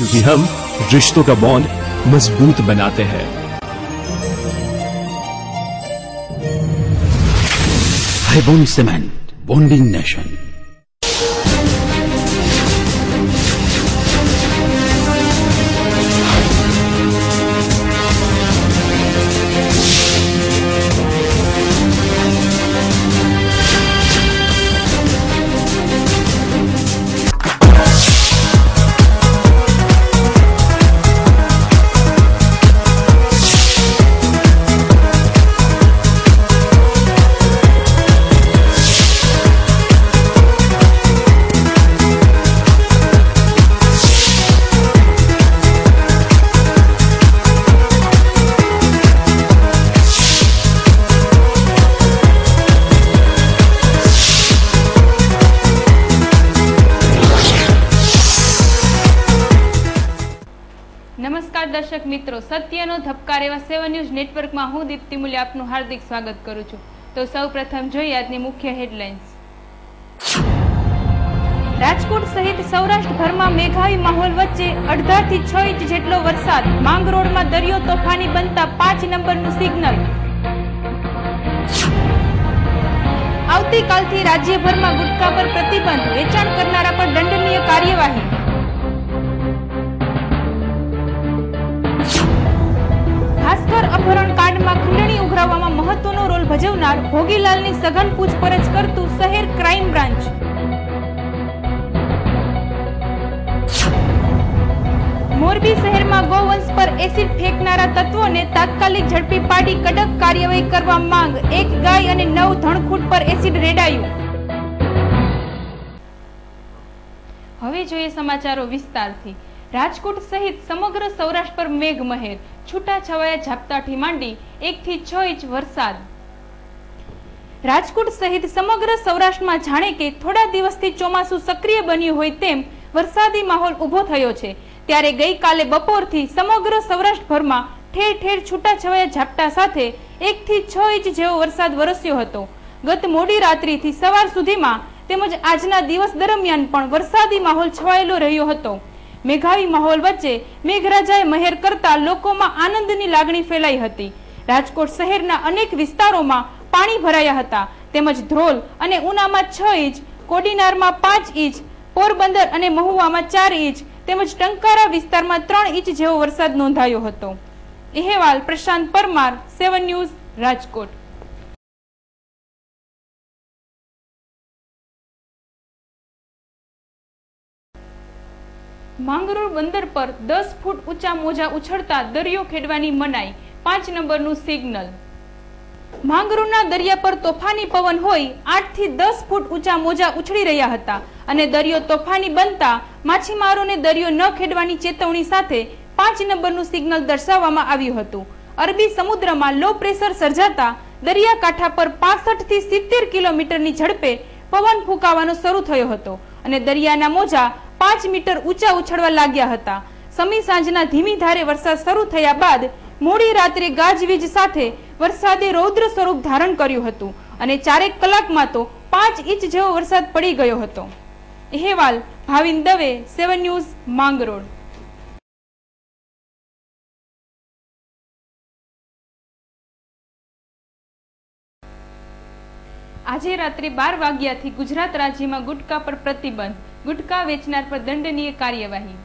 क्योंकि हम रिश्तों का बॉन्ड मजबूत बनाते हैं। हाईबॉन्ड सीमेंट, बॉन्डिंग नेशन। નમસ્કાર દર્શક મિત્રો, સત્યનો ધબકાર એવા 7 ન્યૂઝ નેટવર્કમાં હું દીપ્તિ મૂલ્ય આપનું હાર્દિક સ્વાગત કરું છું। તો સૌપ્રથમ જોઈએ આજની મુખ્ય હેડલાઇન્સ। રાજકોટ સહિત સૌરાષ્ટ્રભરમાં મેઘાવી માહોલ વચ્ચે 1.5 થી 6 ઇંચ જેટલો વરસાદ। માંગરોળમાં દરિયો તોફાની બનતા 5 નંબરનું સિગ્નલ। આવતીકાલથી રાજ્યભરમાં ગુટખા પર પ્રતિબંધ, વેચાણ કરનારા પર દંડનીય કાર્યવાહી। ભાસ્કર અપહરણ કાંડમાં ખંડણી ઉઘરાવવામાં મહત્વનો રોલ ભજવનાર ભોગીલાલની સઘન પૂછપરછ કરતું શહેર ક્રાઇમ બ્રાન્ચ। મોરબી શહેરમાં ગૌવંશ પર એસિડ ફેંકનારા તત્વોને તાત્કાલિક ઝડપી પાડી કડક કાર્યવાહી કરવા માંગ। 1 ગાય અને 9 ધણખૂટ પર એસિડ રેડાયું। હવે જોઈએ સમાચારો વિસ્તારથી। રાજકોટ સહિત સમગ્ર સૌરાષ્ટ્ર પર મેઘમહેર, છૂટાછવાયા ઝાપટાથી માંડી 1 થી 6 ઇંચ વરસાદ। રાજકોટ સહિત સમગ્ર સૌરાષ્ટ્રમાં જાણે કે થોડા દિવસથી ચોમાસું સક્રિય બન્યું હોય તેમ વરસાદી માહોલ ઉભો થયો છે। ત્યારે ગઈકાલે બપોરથી સમગ્ર સૌરાષ્ટ્રભરમાં ઠેર ઠેર છૂટાછવાયા ઝાપટા સાથે 1 થી 6 ઇંચ જેવો વરસાદ વરસ્યો હતો। ગત મોડી રાત્રિથી સવાર સુધીમાં તેમજ આજના દિવસ દરમિયાન પણ વરસાદી માહોલ છવાયેલો રહ્યો હતો। મેઘાવી માહોલ વચ્ચે મેઘરાજાએ મહેર કરતા લોકોમાં આનંદની લાગણી ફેલાઈ હતી। રાજકોટ શહેરના અનેક વિસ્તારોમાં પાણી ભરાયા હતા, તેમજ ધ્રોલ અને ઉનામાં 6 ઇંચ, કોડીનારમાં 5 ઇંચ, પોરબંદર અને મહુવામાં 4 ઇંચ તેમજ ટંકારા વિસ્તારમાં 3 ઇંચ જેવો વરસાદ નોંધાયો હતો। અહેવાલ પ્રશાંત પરમાર, 7 ન્યૂઝ, રાજકોટ। માંગરોળ બંદર પર 10 ફૂટ ઊંચા મોજા ઉછળતા દરિયો ખેડવાની મનાઈ, 5 નંબરનું સિગ્નલ। માંગરોળના દરિયા પર તોફાની પવન હોય 8 થી 10 ફૂટ ઊંચા મોજા ઉછળી રહ્યા હતા અને દરિયો તોફાની બનતા માછીમારોને દરિયો ન ખેડવાની ચેતવણી સાથે 5 નંબરનું સિગ્નલ દર્શાવવામાં આવ્યું હતું। અરબી સમુદ્રમાં લો પ્રેશર સર્જાતા દરિયાકાંઠા પર 65 થી 70 કિલોમીટરની ઝડપે પવન ફૂંકાવાનો શરૂ થયો હતો અને દરિયાના મોજા 5 મીટર ઊંચા ઉછળવા લાગ્યા હતા। સમી સાંજના ધીમી ધારે વરસાદ શરૂ થયા બાદ મોડી રાત્રે ગાજવીજ સાથે વરસાદે રૌદ્ર સ્વરૂપ ધારણ કર્યું હતું અને 4 કલાકમાં તો 5 ઇંચ જેવો વરસાદ પડી ગયો હતો। અહેવાલ ભાવિન દવે, 7 ન્યૂઝ, માંગરોળ। આજે રાત્રે 12 વાગ્યાથી ગુજરાત રાજ્યમાં ગુટખા પર પ્રતિબંધ, ગુટખા વેચનાર પર દંડનીય કાર્યવાહી।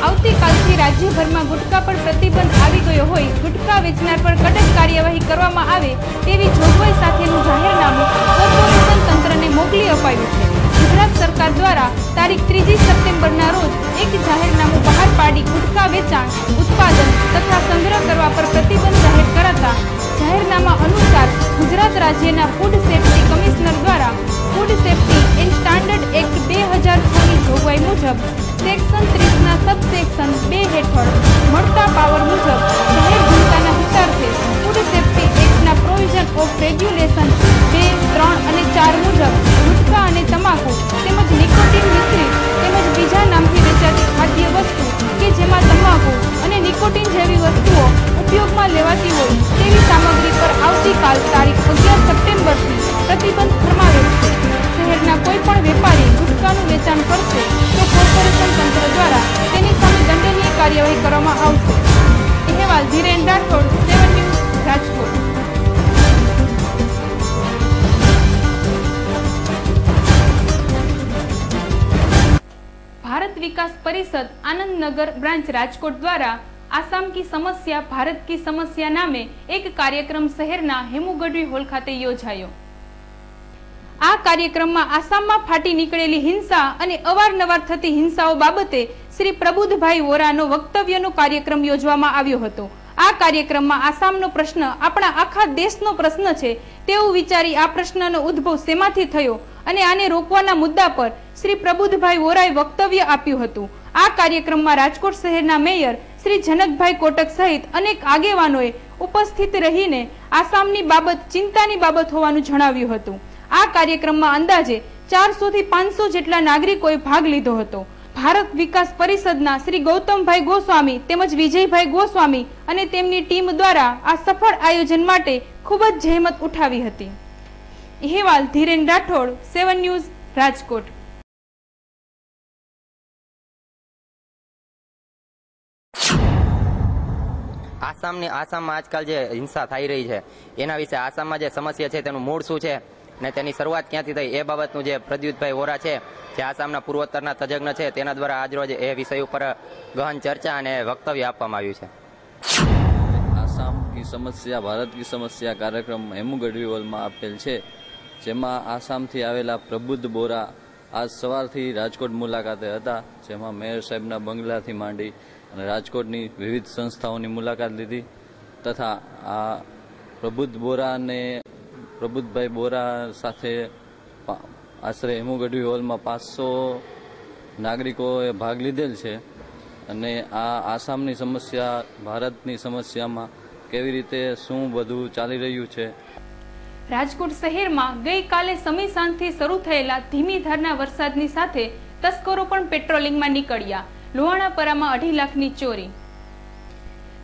આવતીકાલથી રાજ્યભરમાં ગુટખા પર પ્રતિબંધ આવી ગયો હોય, ગુટખા વેચનાર પર કડક કાર્યવાહી કરવામાં આવે તેવી જોગવાઈ સાથેનું જાહેરનામું કોર્પોરેશન તંત્રને મોકલી અપાયું છે। ગુજરાત સરકાર દ્વારા તારીખ 3 સપ્ટેમ્બરના રોજ એક જાહેરનામું બહાર પાડી ગુટખા વેચાણ, ઉત્પાદન તથા સંગ્રહ કરવા પર પ્રતિબંધ જાહેર કરાતા જાહેરનામા અનુસાર ગુજરાત રાજ્યના ફૂડ સેફ્ટી કમિશનર દ્વારા food safety and standard act 2006ની જોગવાઈ મુજબ સેક્શન 30ના સબસેક્શન 2 હેઠળ મળતા પાવર મુજબ જાહેર જનતાના હિતાર્થે ફૂડ સેફ્ટી એક્ટના પ્રોવિઝન ઓફ રેગ્યુલેશન 2, 3 અને भारत विकास परिषद आनंदनगर ब्रांच राजकोट द्वारा आसाम की समस्या भारत की समस्या नामे एक कार्यक्रम शहरना हेमुगढ़वी हॉल खाते योजायो। आ कार्यक्रमમાં આસામમાં ફાટી નીકળેલી હિંસા અને અવારનવાર થતી હિંસાઓ બાબતે શ્રી પ્રબુદ્ધભાઈ વોરાનો વક્તવ્યનો કાર્યક્રમ યોજવામાં આવ્યો હતો। આ કાર્યક્રમમાં આસામનો પ્રશ્ન આપણા આખા દેશનો પ્રશ્ન છે તેવું વિચારી આ પ્રશ્નનો ઉદ્ભવ શેમાંથી થયો અને આને રોકવાના મુદ્દા પર શ્રી પ્રબુદ્ધભાઈ વોરાએ વક્તવ્ય આપ્યું હતું। આ કાર્યક્રમમાં રાજકોટ શહેરના મેયર શ્રી જનકભાઈ કોટક સહિત અનેક આગેવાનોએ ઉપસ્થિત રહીને આસામની બાબત ચિંતાની બાબત હોવાનું જણાવ્યું હતું। આ કાર્યક્રમમાં અંદાજે 400 થી 500 જેટલા નાગરિકોએ ભાગ લીધો હતો। ભારત વિકાસ પરિષદના શ્રી ગૌતમભાઈ ગોસ્વામી તેમજ વિજયભાઈ ગોસ્વામી અને તેમની ટીમ દ્વારા આ સફળ આયોજન માટે ખૂબ જ જહેમત ઉઠાવી હતી। અહેવાલ ધીરેન રાઠોડ, 7 ન્યૂઝ, રાજકોટ। આસામમાં આજકાલ જે હિંસા થઈ રહી છે એના વિશે આસામમાં જે સમસ્યા છે તેનું મૂળ શું છે ને તેની શરૂઆત ક્યાંથી થઈ એ બાબતનું જે પ્રદ્યુતભાઈ વોરા છે જે આસામના પૂર્વોત્તરના તજજ્ઞ છે તેના દ્વારા આજરોજ એ વિષય ઉપર ગહન ચર્ચા અને વક્તવ્ય આપવામાં આવ્યું છે। આસામ કી સમસ્યા ભારત કી સમસ્યા કાર્યક્રમ હેમુગઢવી હોલમાં આપેલ છે, જેમાં આસામથી આવેલા પ્રબુદ્ધ બોરા આજ સવારથી રાજકોટ મુલાકાતે હતા, જેમાં મેયર સાહેબના બંગલાથી માંડી અને રાજકોટની વિવિધ સંસ્થાઓની મુલાકાત લીધી તથા આ પ્રબુદ્ધભાઈ બોરા સાથે આશરે હેમુગઢવી હોલમાં 500 નાગરિકોએ ભાગ લીધેલ છે અને આ આસામની સમસ્યા ભારતની સમસ્યામાં કેવી રીતે શું બધું ચાલી રહ્યું છે। રાજકોટ શહેરમાં ગઈકાલે સમી સાંજથી શરૂ થયેલા ધીમી ધારના વરસાદની સાથે તસ્કરો પણ પેટ્રોલિંગમાં નીકળ્યા। લોહાણાપરામાં 2.5 લાખની ચોરી।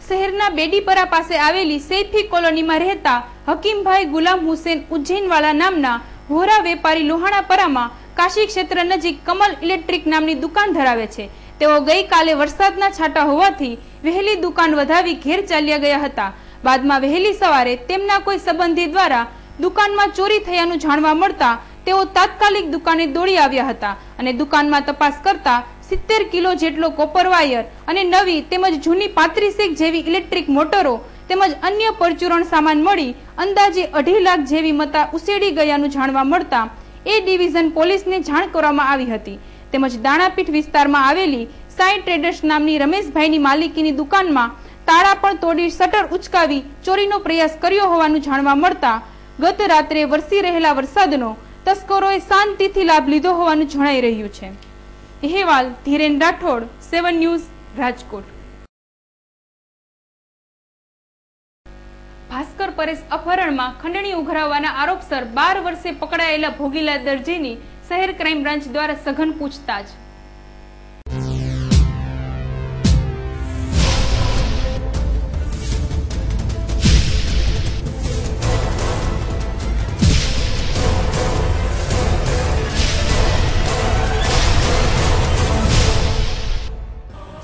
શહેરના બેડીપરા પાસે આવેલી સૈફી કોલોનીમાં રહેતા હકીમભાઈ ગુલામ હુસેન ઉજ્જૈનવાળા નામના હોરા વેપારી લોહાણાપરામાં કાશી ક્ષેત્ર નજીક કમલ ઇલેક્ટ્રિક નામની દુકાન ધરાવે છે। તેઓ ગઈકાલે વરસાદના છાંટા હોવાથી વહેલી દુકાન વધાવી ઘેર ચાલ્યા ગયા હતા। બાદમાં વહેલી સવારે તેમના કોઈ સંબંધી દ્વારા દુકાનમાં ચોરી થયાનું જાણવા મળતા તેઓ તાત્કાલિક દુકાને દોડી આવ્યા હતા અને દુકાનમાં તપાસ કરતા 70 કિલો જેટલો કોપર વાયર અને નવી તેમજ જૂની 35 જેવી ઇલેક્ટ્રિક મોટરો તેમજ અન્ય પરચુરણ સામાન મળી અંદાજે 2.5 લાખ જેવી મતા ઉસેડી ગયાનું જાણવા મળતા એ ડિવિઝન પોલીસને જાણ કરવામાં આવી હતી। તેમજ દાણાપીઠ વિસ્તારમાં આવેલી સાઈ ટ્રેડર્સ નામની રમેશભાઈની માલિકીની દુકાનમાં તાળા પણ તોડી શટર ઉચકાવી ચોરીનો પ્રયાસ કર્યો હોવાનું જાણવા મળતા ગત રાત્રે વરસી રહેલા વરસાદનો તસ્કરોએ શાંતિથી લાભ લીધો હોવાનું જણાઈ રહ્યું છે। અહેવાલ ધીરેન રાઠોડ, 7 ન્યૂઝ, રાજકોટ। ભાસ્કર પરેશ અપહરણમાં ખંડણી ઉઘરાવવાના આરોપસર 12 વર્ષે પકડાયેલા ભોગીલા દરજીની શહેર ક્રાઇમ બ્રાન્ચ દ્વારા સઘન પૂછતાછ।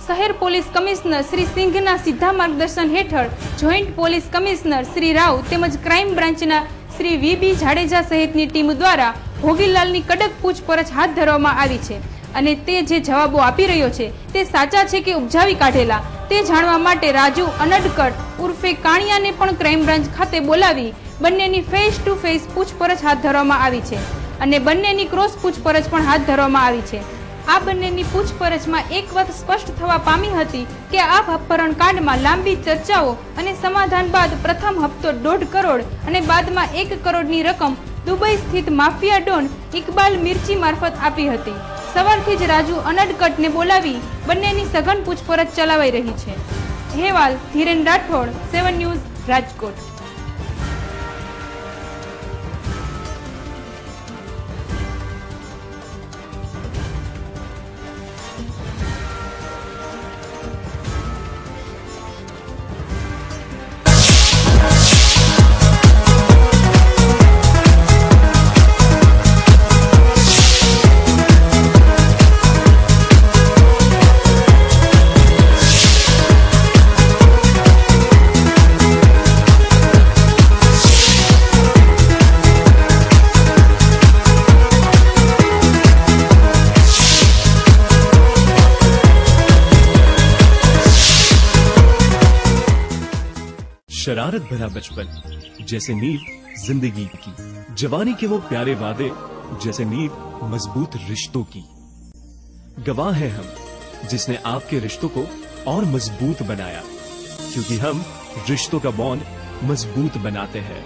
શહેર પોલીસ કમિશનર શ્રી સિંઘના સીધા માર્ગદર્શન હેઠળ joint police commissioner Shri Rao તેમજ ક્રાઇમ બ્રાન્ચના શ્રી વી.બી. જાડેજા સહિતની ટીમ દ્વારા ભોગીલાલની કડક પૂછપરછ હાથ ધરવામાં આવી છે અને તે જે જવાબો આપી રહ્યો છે તે સાચા છે કે ઉપજાવી કાઢેલા તે જાણવા માટે રાજુ અનડકટ ઉર્ફે કાણિયાને પણ ક્રાઇમ બ્રાન્ચ ખાતે બોલાવી બંનેની ફેસ ટુ ફેસ પૂછપરછ હાથ ધરવામાં આવી છે અને બંનેની ક્રોસ પૂછપરછ પણ હાથ ધરવામાં આવી છે। આ બંનેની પૂછપરછમાં એક વાત સ્પષ્ટ થવા પામી હતી કે આ અપહરણ કાંડમાં લાંબી ચર્ચાઓ અને સમાધાન બાદ પ્રથમ હપ્તો 1.5 કરોડ અને બાદમાં 1 કરોડની રકમ દુબઈ સ્થિત માફિયા ડોન ઇકબાલ મિર્ચી મારફત આપી હતી। સવારથી જ રાજુ અનડકટને બોલાવી બંનેની સઘન પૂછપરછ ચલાવાઈ રહી છે। અહેવાલ ધીરેન રાઠોડ, 7 ન્યૂઝ, રાજકોટ। शरारत भरा बचपन जैसे नींव जिंदगी की, जवानी के वो प्यारे वादे जैसे नींव मजबूत रिश्तों की। गवाह हैं हम जिसने आपके रिश्तों को और मजबूत बनाया, क्योंकि हम रिश्तों का बॉन्ड मजबूत बनाते हैं।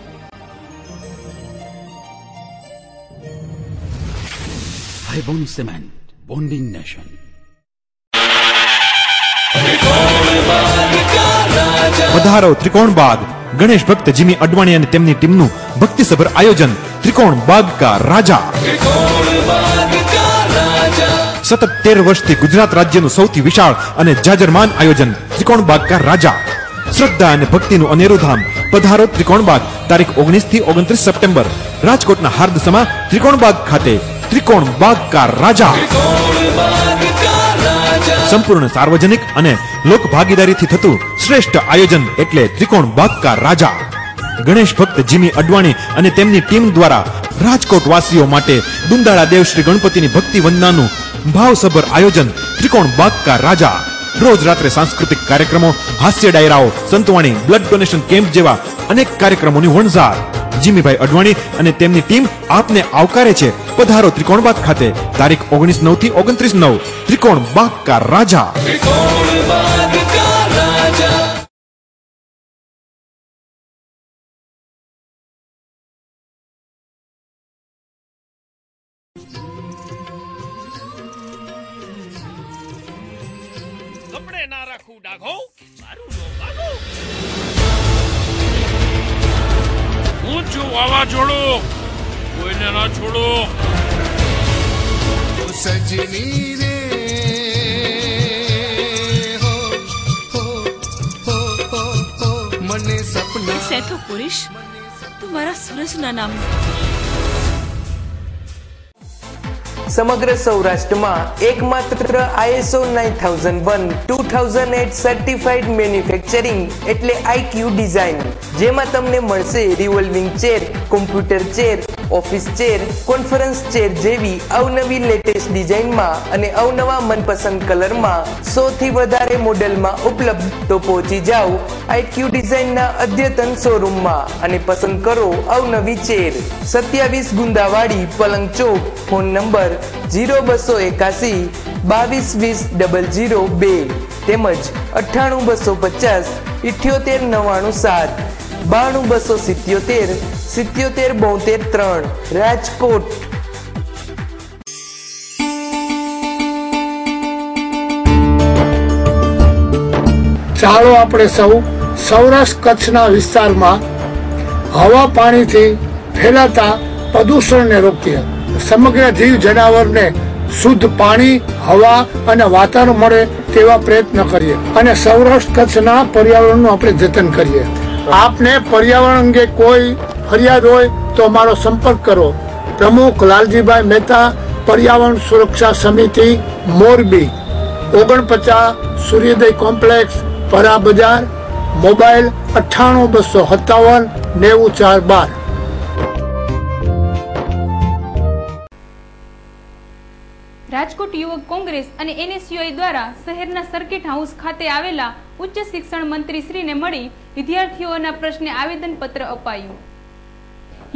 हाईबोन सीमेंट, बॉन्डिंग नेशन। વધારો ત્રિકોણ બાગ ગણેશ ભક્ત જીમી અડવાણી અને તેમની ટીમનું ભક્તિસભર આયોજન ત્રિકોણ બાગ કા રાજા સતત 13 વર્ષથી ગુજરાત રાજ્યનું સૌથી વિશાળ અને જાજરમાન આયોજન ત્રિકોણ બાગ કા રાજા શ્રદ્ધા અને ભક્તિનું અનેરું ધામ પધારો ત્રિકોણ બાગ તારીખ 19 થી 29 સપ્ટેમ્બર રાજકોટના હાર્દસમા ત્રિકોણ બાગ ખાતે ત્રિકોણ બાગ કા રાજા સંપૂર્ણ સાર્વજનિક અને લોક ભાગીદારીથી થતું શ્રેષ્ઠ આયોજન એટલે ત્રિકોણ બાગ કા રાજા ગણેશ ભક્ત જીમી અડવાણી અને તેમની ટીમ દ્વારા રાજકોટ વાસીઓ માટે દુંદાળા દેવ શ્રી ગણપતિની ભક્તિ વંદનાનું ભાવસભર આયોજન ત્રિકોણ બાગ કા રાજા રોજ રાત્રે સાંસ્કૃતિક કાર્યક્રમો, હાસ્ય ડાયરાઓ, સંતવાણી, બ્લડ ડોનેશન કેમ્પ જેવા અનેક કાર્યક્રમોની વણઝાર જીમીભાઈ અડવાણી અને તેમની ટીમ આપને આવકારે છે પધારો ત્રિકોણ બાગ ખાતે તારીખ 19/9 થી 29/9 ત્રિકોણ બાગ કા રાજા કપડે ના રાખું ડાઘો મારું નો વાગો હું છું વાવાઝોડું કોઈને ના છોડો સજની રે હો હો હો હો હો મને સપના સેઠો પુરુષ તમારા સૂરજના નામ સમગ્ર સૌરાષ્ટ્રમાં એકમાત્ર ISO 9001-2008 સર્ટિફાઈડ મેન્યુફેક્ચરિંગ એટલે IQ ડિઝાઇન, જેમાં તમને મળશે revolving chair, computer chair, office chair, conference chair જેવી અવનવી લેટેસ્ટ ડિઝાઇનમાં અને અવનવા મનપસંદ કલરમાં 100 થી વધારે મોડેલમાં ઉપલબ્ધ. તો પહોંચી જાઓ IQ ડિઝાઇનના અદ્યતન શોરૂમમાં અને પસંદ કરો અવનવી ચેર. 27 ગુંદાવાડી, પલંગ ચોક. ફોન નંબર 0281 2220 002 તેમજ 98 250 78 997 92 277 77 72 રાજકોટ. ચાલો આપણે સૌ સૌરાષ્ટ્ર કચ્છના વિસ્તારમાં હવા પાણીથી ફેલાતા પ્રદૂષણને રોકીએ. સમગ્ર જીવ જનાવરને શુદ્ધ પાણી, હવા અને વાતાવરણ મળે તેવા પ્રયત્ન કરીએ અને સૌરાષ્ટ્ર કચ્છના પર્યાવરણનું આપણે જતન કરીએ. આપને પર્યાવરણ અંગે કોઈ ફરિયાદ હોય તો અમારો સંપર્ક કરો. પ્રમુખ લાલજીભાઈ મહેતા, પર્યાવરણ સુરક્ષા સમિતિ, મોરબી. 49 સૂર્યોદય કોમ્પ્લેક્સ, પરા બજાર. મોબાઈલ 98 257 94 12. રાજકોટ યુવક કોંગ્રેસ અને NSUI દ્વારા શહેરના સર્કિટ હાઉસ ખાતે આવેલા ઉચ્ચ શિક્ષણ મંત્રી શ્રીને મળી વિદ્યાર્થીઓના પ્રશ્ને આવેદનપત્ર અપાયું.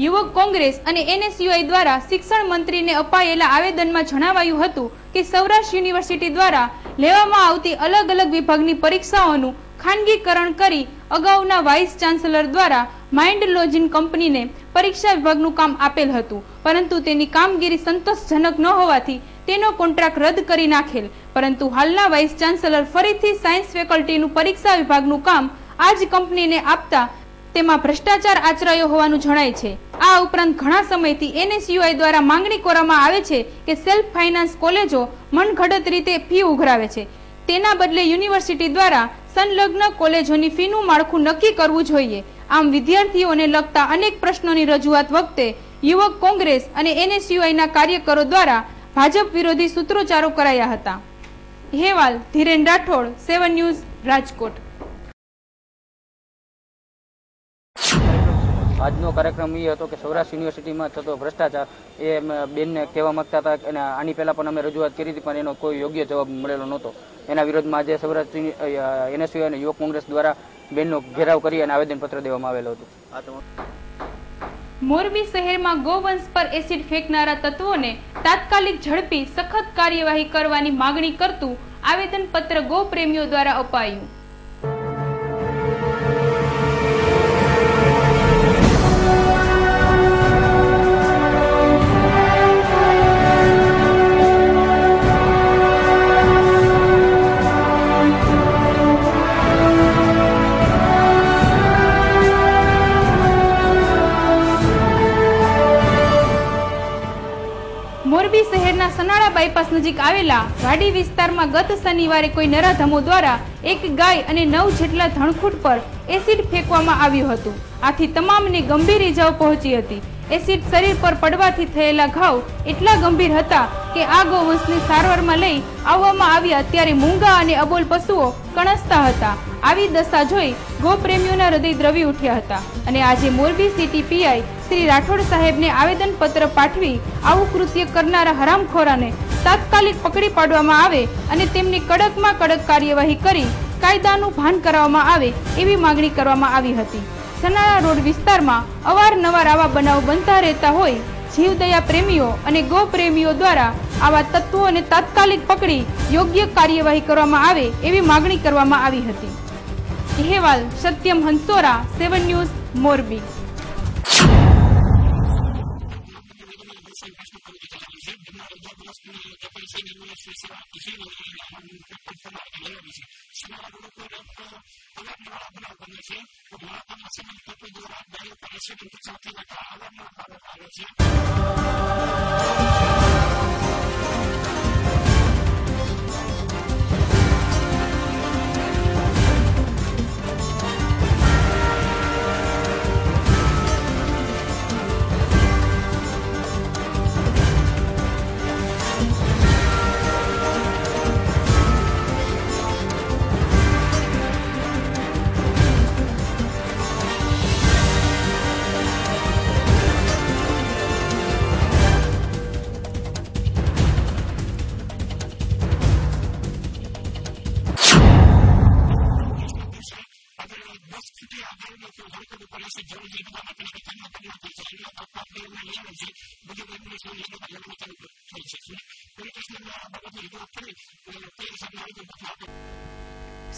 યુવક કોંગ્રેસ અને NSUI દ્વારા શિક્ષણ મંત્રીને અપાયેલા આવેદનમાં જણાવાયું હતું કે સૌરાષ્ટ્ર યુનિવર્સિટી દ્વારા લેવામાં આવતી અલગ અલગ વિભાગની પરીક્ષાઓનું ખાનગીકરણ કરી અગાઉના વાઇસ ચાન્સલર દ્વારા માઇન્ડ લોજિન કંપનીને પરીક્ષા વિભાગનું કામ આપેલ હતું, પરંતુ તેની કામગીરી સંતોષજનક ન હોવાથી તેનો કોન્ટ્રાક્ટ રદ કરી નાખેલ. પરંતુ હાલના વાઇસ ચાન્સલર ફરીથી સાયન્સ ફેકલ્ટીનું પરીક્ષા વિભાગનું કામ આ જ કંપનીને આપતા તેમાં ભ્રષ્ટાચાર આચરાયો હોવાનું જણાય છે. આ ઉપરાંત ઘણા સમયથી NSUI દ્વારા માંગણી કરવામાં આવે છે કે સેલ્ફ ફાઇનાન્સ કોલેજો મનઘડત રીતે ફી ઉઘરાવે છે, તેના બદલે યુનિવર્સિટી દ્વારા સંલગ્ન કોલેજોની ફીનું માળખું નક્કી કરવું જોઈએ. આમ વિદ્યાર્થીઓને લગતા અનેક પ્રશ્નોની રજૂઆત વખતે યુવક કોંગ્રેસ અને NSUIના કાર્યકરો દ્વારા ભાજપ વિરોધી સૂત્રોચ્ચારો કરાયા હતા. અહેવાલ ધીરેન રાઠોડ, 7 ન્યૂઝ, રાજકોટ. આજનો કાર્યક્રમ એ હતો કે સૌરાષ્ટ્ર યુનિવર્સિટીમાં થતો ભ્રષ્ટાચાર એ બેનને કહેવા માંગતા હતા અને આની પહેલા પણ અમે રજૂઆત કરી હતી, પણ એનો કોઈ યોગ્ય જવાબ મળેલો નહોતો. એના વિરોધમાં આજે સૌરાષ્ટ્ર NSUI અને યુવક કોંગ્રેસ દ્વારા બેનનો ઘેરાવ કરી અને આવેદનપત્ર દેવામાં આવેલું હતું. મોરબી શહેરમાં ગોવંશ પર એસિડ ફેંકનારા તત્વોને તાત્કાલિક ઝડપી સખત કાર્યવાહી કરવાની માંગણી કરતું આવેદનપત્ર ગો પ્રેમીઓ દ્વારા અપાયું. મોરબી શહેરના સનાળા બાયપાસ નજીક આવેલા વાડી વિસ્તારમાં ગત શનિવારે કોઈ નરાધમો દ્વારા એક ગાય અને 9 જેટલા ધણખૂટ પર એસિડ ફેંકવામાં આવ્યું હતું. આથી તમામને ગંભીર ઈજાઓ પહોંચી હતી. એસિડ શરીર પર પડવાથી થયેલા ઘાવ એટલા ગંભીર હતા કે આ ગોવંશને સારવારમાં લઈ આવવામાં આવ્યા ત્યારે મૂંગા અને અબોલ પશુઓ કણસતા હતા. આવી દશા જોઈ ગોપ્રેમીઓના હૃદય દ્રવી ઉઠ્યા હતા અને આજે મોરબી સિટી પીઆઈ શ્રી રાઠોડ સાહેબને આવેદનપત્ર પાઠવી આવું કૃત્ય કરનારા હરામખોરાને તાત્કાલિક પકડી પાડવામાં આવે અને તેમની કડકમાં કડક કાર્યવાહી કરી કાયદાનું ભાન કરાવવામાં આવે એવી માંગણી કરવામાં આવી હતી. સનાળા રોડ વિસ્તારમાં અવારનવાર આવા બનાવ બનતા રહેતા હોય જીવદયા પ્રેમીઓ અને ગો પ્રેમીઓ દ્વારા આવા તત્વોને તાત્કાલિક પકડી યોગ્ય કાર્યવાહી કરવામાં આવે એવી માંગણી કરવામાં આવી હતી. અહેવાલ Satyam Hansora, 7 news, Morbi.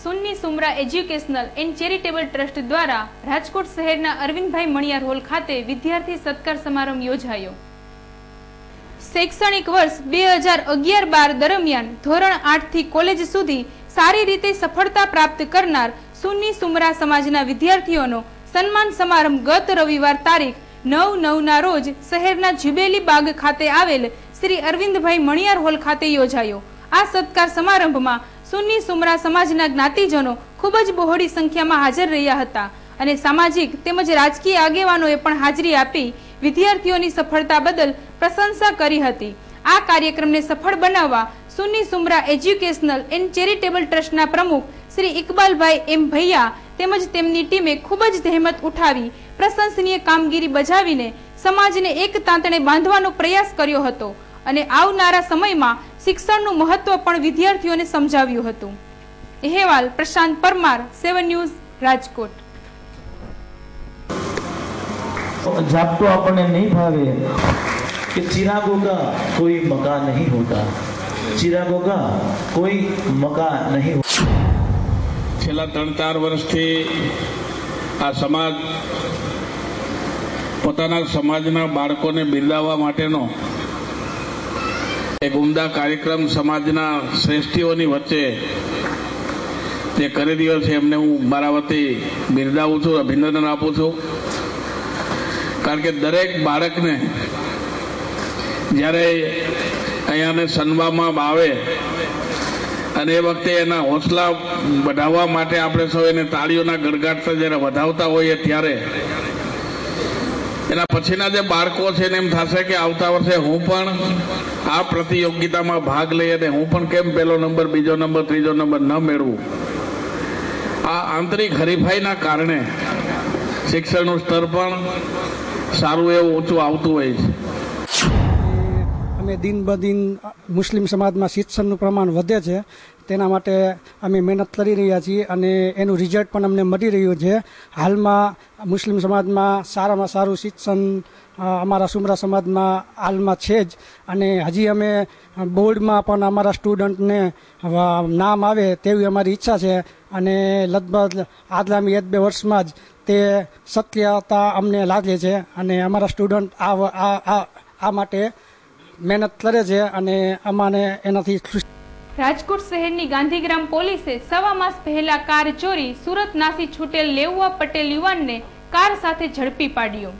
Sunni Sumra educational and charitable trust દ્વારા રાજકોટ શહેરના અરવિંદભાઈ મણિયાર હોલ ખાતે વિદ્યાર્થી સત્કાર સમારંભ યોજાયો. શૈક્ષણિક વર્ષ 2011-12 દરમિયાન ધોરણ 8 થી કોલેજ સુધી સારી રીતે સફળતા પ્રાપ્ત કરનાર સુન્ની સુમરા સમાજના વિદ્યાર્થીઓનો સન્માન સમારંભ ગત રવિવાર તારીખ 9/9 રોજ શહેરના જુબેલી બાગ ખાતે આવેલ શ્રી અરવિંદભાઈ મણિયાર હોલ ખાતે યોજાયો. આ સત્કાર સમારંભમાં સુન્ની સુમરા સમાજના જ્ઞાતિજનો ખૂબ જ બહોળી સંખ્યામાં હાજર રહ્યા હતા અને સામાજિક તેમજ રાજકીય આગેવાનોએ પણ હાજરી આપી વિદ્યાર્થીઓની સફળતા બદલ પ્રશંસા કરી હતી. આ કાર્યક્રમને સફળ બનાવવા સુન્ની સુમરા એજ્યુકેશનલ એન્ડ ચેરિટેબલ ટ્રસ્ટના પ્રમુખ શ્રી ઇકબાલભાઈ એમ ભૈયા તેમજ તેમની ટીમે ખૂબ જ જહેમત ઉઠાવી પ્રશંસનીય કામગીરી બજાવીને સમાજને એક તાંતણે બાંધવાનો પ્રયાસ કર્યો હતો અને આવનારા સમયમાં શિક્ષણનું મહત્વ પણ વિદ્યાર્થીઓને સમજાવ્યું હતું. અહેવાલ પ્રશાંત પરમાર, 7 ન્યૂઝ, રાજકોટ. जाप तो આપણને नहीं भावे कि चिरागों का कोई मकान नहीं होता, चिरागों का कोई मकान नहीं होता. છેલ્લા 3-4 વર્ષથી આ સમાજ પોતાના સમાજના બાળકોને બિરદાવવા માટેનો એક ઉમદા કાર્યક્રમ સમાજના શ્રેષ્ઠીઓની વચ્ચે તે કરી રહ્યો છે. એમને હું મારા વતી બિરદાવું છું, અભિનંદન આપું છું. કારણ કે દરેક બાળકને જ્યારે અહીંયાને સન્માનવામાં આવે અને એ વખતે એના હોંસલા વધાવવા માટે આપણે સૌ એને તાળીઓના ગડગાટથી જ્યારે વધાવતા હોઈએ ત્યારે એના પછીના જે બાળકો છે એને એમ થશે કે આવતા વર્ષે હું પણ આ પ્રતિયોગિતામાં ભાગ લઈ અને હું પણ કેમ પહેલો નંબર, બીજો નંબર, ત્રીજો નંબર ન મેળવું. આ આંતરિક હરીફાઈના કારણે શિક્ષણનું સ્તર પણ સારું એવું ઊંચું આવતું હોય છે. અમે દિન બદિન મુસ્લિમ સમાજમાં શિક્ષણનું પ્રમાણ વધે છે, તેના માટે અમે મહેનત કરી રહ્યા છીએ અને એનું રિઝલ્ટ પણ અમને મળી રહ્યું છે. હાલમાં મુસ્લિમ સમાજમાં સારામાં સારું શિક્ષણ અમારા સુમરા સમાજમાં હાલમાં છે જ, અને હજી અમે બોર્ડમાં પણ અમારા સ્ટુડન્ટને નામ આવે તેવી અમારી ઈચ્છા છે, અને લગભગ આગામી 1-2 વર્ષમાં જ તે શક્યતા અમને લાગે છે, અને અમારા સ્ટુડન્ટ આ માટે મહેનત કરે છે અને અમાને એનાથી ખુશ. રાજકોટ શહેરની ગાંધીગ્રામ પોલીસે સવા માસ પહેલા કાર ચોરી સુરત નાસી છૂટેલ લેઉવા પટેલ યુવાનને કાર સાથે ઝડપી પાડ્યો.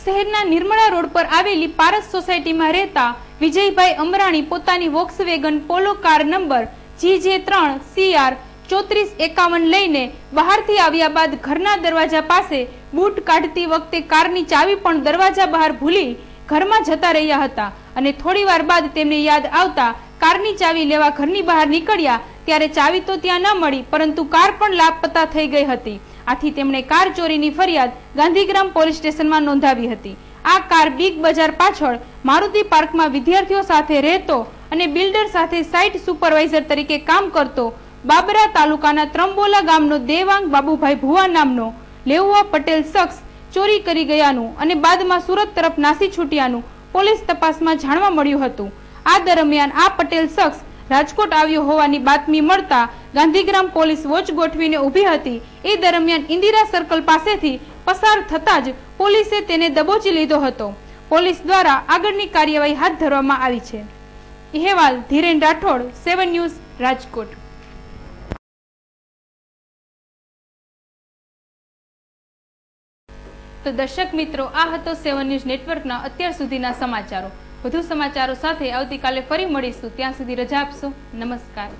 શહેરના નિર્મળા રોડ પર આવેલી પારસ સોસાયટીમાં રહેતા વિજયભાઈ અમરાણી પોતાની વોક્સવેગન પોલો કાર નંબર GJ3CR 3451 લઈને બહારથી આવ્યા બાદ ઘરના દરવાજા પાસે બૂટ કાઢતી વખતે કારની ચાવી પણ દરવાજા બહાર ભૂલી ઘરમાં જતા રહ્યા હતા, અને થોડી વાર બાદ તેમને યાદ આવતા કારની ચાવી લેવા ઘરની બહાર નીકળ્યા ત્યારે ચાવી તો ત્યાં ન મળી, પરંતુ કાર પણ લાપતા થઈ ગઈ હતી. આથી તેમણે કાર ચોરીની ફરિયાદ ગાંધીગ્રામ પોલીસ સ્ટેશનમાં નોંધાવી હતી. આ કાર બિગ બજાર પાછળ મારુતિ પાર્કમાં વિદ્યાર્થીઓ સાથે રહેતો અને બિલ્ડર સાથે સાઇટ સુપરવાઇઝર તરીકે કામ કરતો બાબરા તાલુકાના ત્રંબોલા ગામનો દેવાંગ બાબુભાઈ ભુવા નામનો લેઉવા પટેલ શખ્સ ચોરી કરી ગયાનું અને બાદમાં સુરત તરફ નાસી છૂટ્યાનું પોલીસ તપાસમાં જાણવા મળ્યું હતું. આ દરમિયાન આ પટેલ શખ્સ રાજકોટ આવ્યો હોવાની બાતમી મળતા ગાંધીગ્રામ પોલીસ વોચ ગોઠવીને ઊભી હતી. એ દરમિયાન ઇન્દિરા સર્કલ પાસેથી પસાર થતા જ પોલીસે તેને દબોચી લીધો હતો. પોલીસ દ્વારા આગળની કાર્યવાહી હાથ ધરવામાં આવી છે. અહેવાલ ધીરેન રાઠોડ, 7 ન્યૂઝ, રાજકોટ. તો દર્શક મિત્રો, આ હતો 7 ન્યૂઝ નેટવર્કના અત્યાર સુધીના સમાચારો. વધુ સમાચારો સાથે આવતીકાલે ફરી મળીશું. ત્યાં સુધી રજા આપશો. નમસ્કાર.